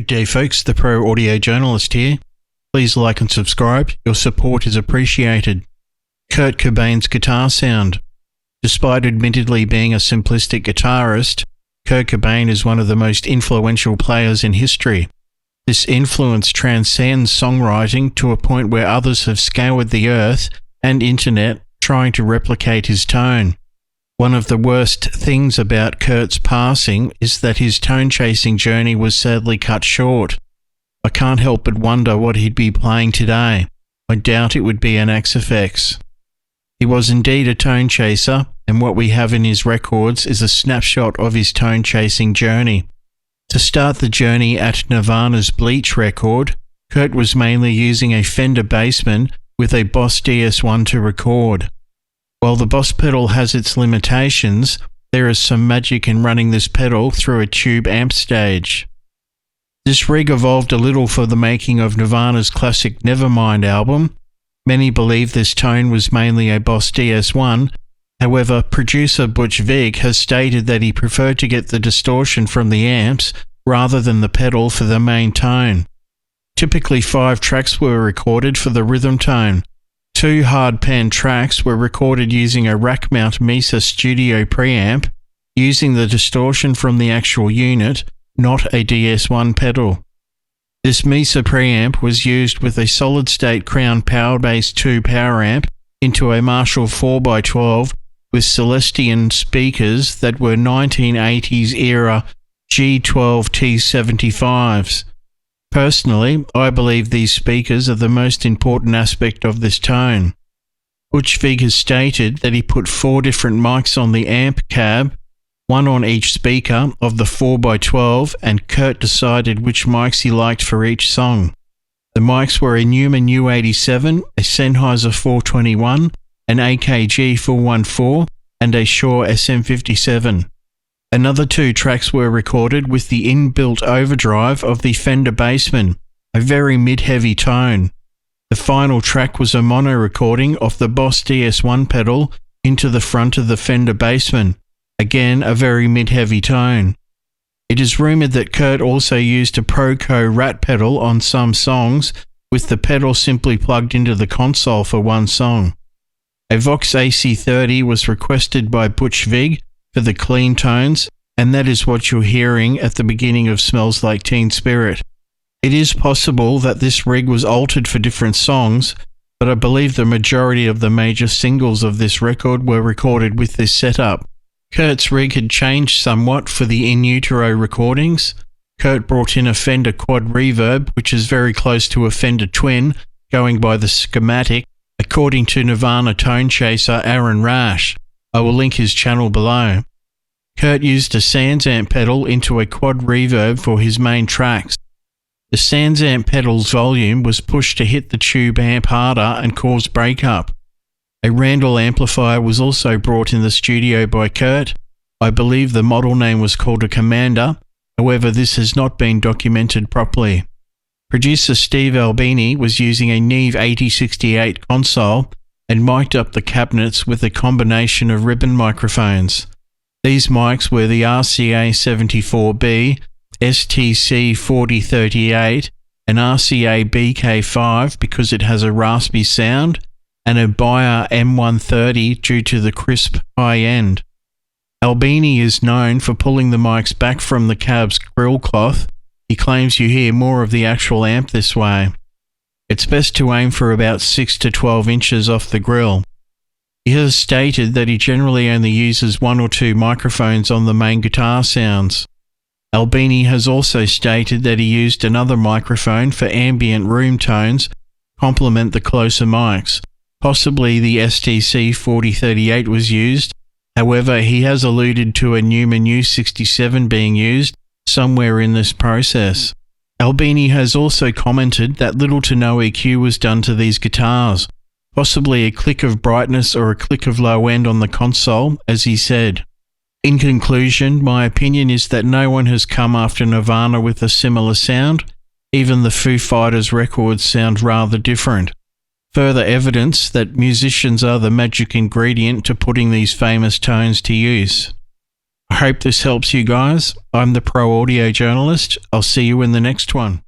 Good day folks, the Pro Audio Journalist here. Please like and subscribe, your support is appreciated. Kurt Cobain's guitar sound. Despite admittedly being a simplistic guitarist, Kurt Cobain is one of the most influential players in history. This influence transcends songwriting to a point where others have scoured the earth and internet trying to replicate his tone. One of the worst things about Kurt's passing is that his tone-chasing journey was sadly cut short. I can't help but wonder what he'd be playing today. I doubt it would be an X-Effects. He was indeed a tone chaser, and what we have in his records is a snapshot of his tone-chasing journey. To start the journey at Nirvana's Bleach record, Kurt was mainly using a Fender Bassman with a Boss DS1 to record. While the Boss pedal has its limitations, there is some magic in running this pedal through a tube amp stage. This rig evolved a little for the making of Nirvana's classic Nevermind album. Many believe this tone was mainly a Boss DS1, however, producer Butch Vig has stated that he preferred to get the distortion from the amps rather than the pedal for the main tone. Typically 5 tracks were recorded for the rhythm tone. 2 hard pan tracks were recorded using a rack mount Mesa Studio preamp, using the distortion from the actual unit, not a DS1 pedal. This Mesa preamp was used with a solid-state Crown Powerbase 2 power amp into a Marshall 4x12 with Celestion speakers that were 1980s era G12 T75s. Personally, I believe these speakers are the most important aspect of this tone. Butch Vig has stated that he put 4 different mics on the amp cab, 1 on each speaker of the 4x12, and Kurt decided which mics he liked for each song. The mics were a Neumann U87, a Sennheiser 421, an AKG 414, and a Shure SM57. Another 2 tracks were recorded with the inbuilt overdrive of the Fender Bassman, a very mid-heavy tone. The final track was a mono recording of the Boss DS1 pedal into the front of the Fender Bassman, again a very mid-heavy tone. It is rumoured that Kurt also used a Proco Rat pedal on some songs, with the pedal simply plugged into the console for one song. A Vox AC30 was requested by Butch Vig for the clean tones, and that is what you're hearing at the beginning of Smells Like Teen Spirit. It is possible that this rig was altered for different songs, but I believe the majority of the major singles of this record were recorded with this setup. Kurt's rig had changed somewhat for the In Utero recordings. Kurt brought in a Fender Quad Reverb, which is very close to a Fender Twin, going by the schematic, according to Nirvana tone chaser Aaron Rash. I will link his channel below. Kurt used a Sans amp pedal into a quad reverb for his main tracks. The Sans amp pedal's volume was pushed to hit the tube amp harder and cause breakup. A Randall amplifier was also brought in the studio by Kurt. I believe the model name was called a Commander, however this has not been documented properly. Producer Steve Albini was using a Neve 8068 console and mic'd up the cabinets with a combination of ribbon microphones. These mics were the RCA 74B, STC 4038, an RCA BK5 because it has a raspy sound, and a Bayer M130 due to the crisp high end. Albini is known for pulling the mics back from the cab's grill cloth. He claims you hear more of the actual amp this way. It's best to aim for about 6 to 12 inches off the grill. He has stated that he generally only uses 1 or 2 microphones on the main guitar sounds. Albini has also stated that he used another microphone for ambient room tones to complement the closer mics. Possibly the STC 4038 was used, however he has alluded to a Neumann U67 being used somewhere in this process. Albini has also commented that little to no EQ was done to these guitars, possibly a click of brightness or a click of low end on the console, as he said. In conclusion, my opinion is that no one has come after Nirvana with a similar sound. Even the Foo Fighters records sound rather different. Further evidence that musicians are the magic ingredient to putting these famous tones to use. I hope this helps you guys. I'm the Pro Audio Journalist. I'll see you in the next one.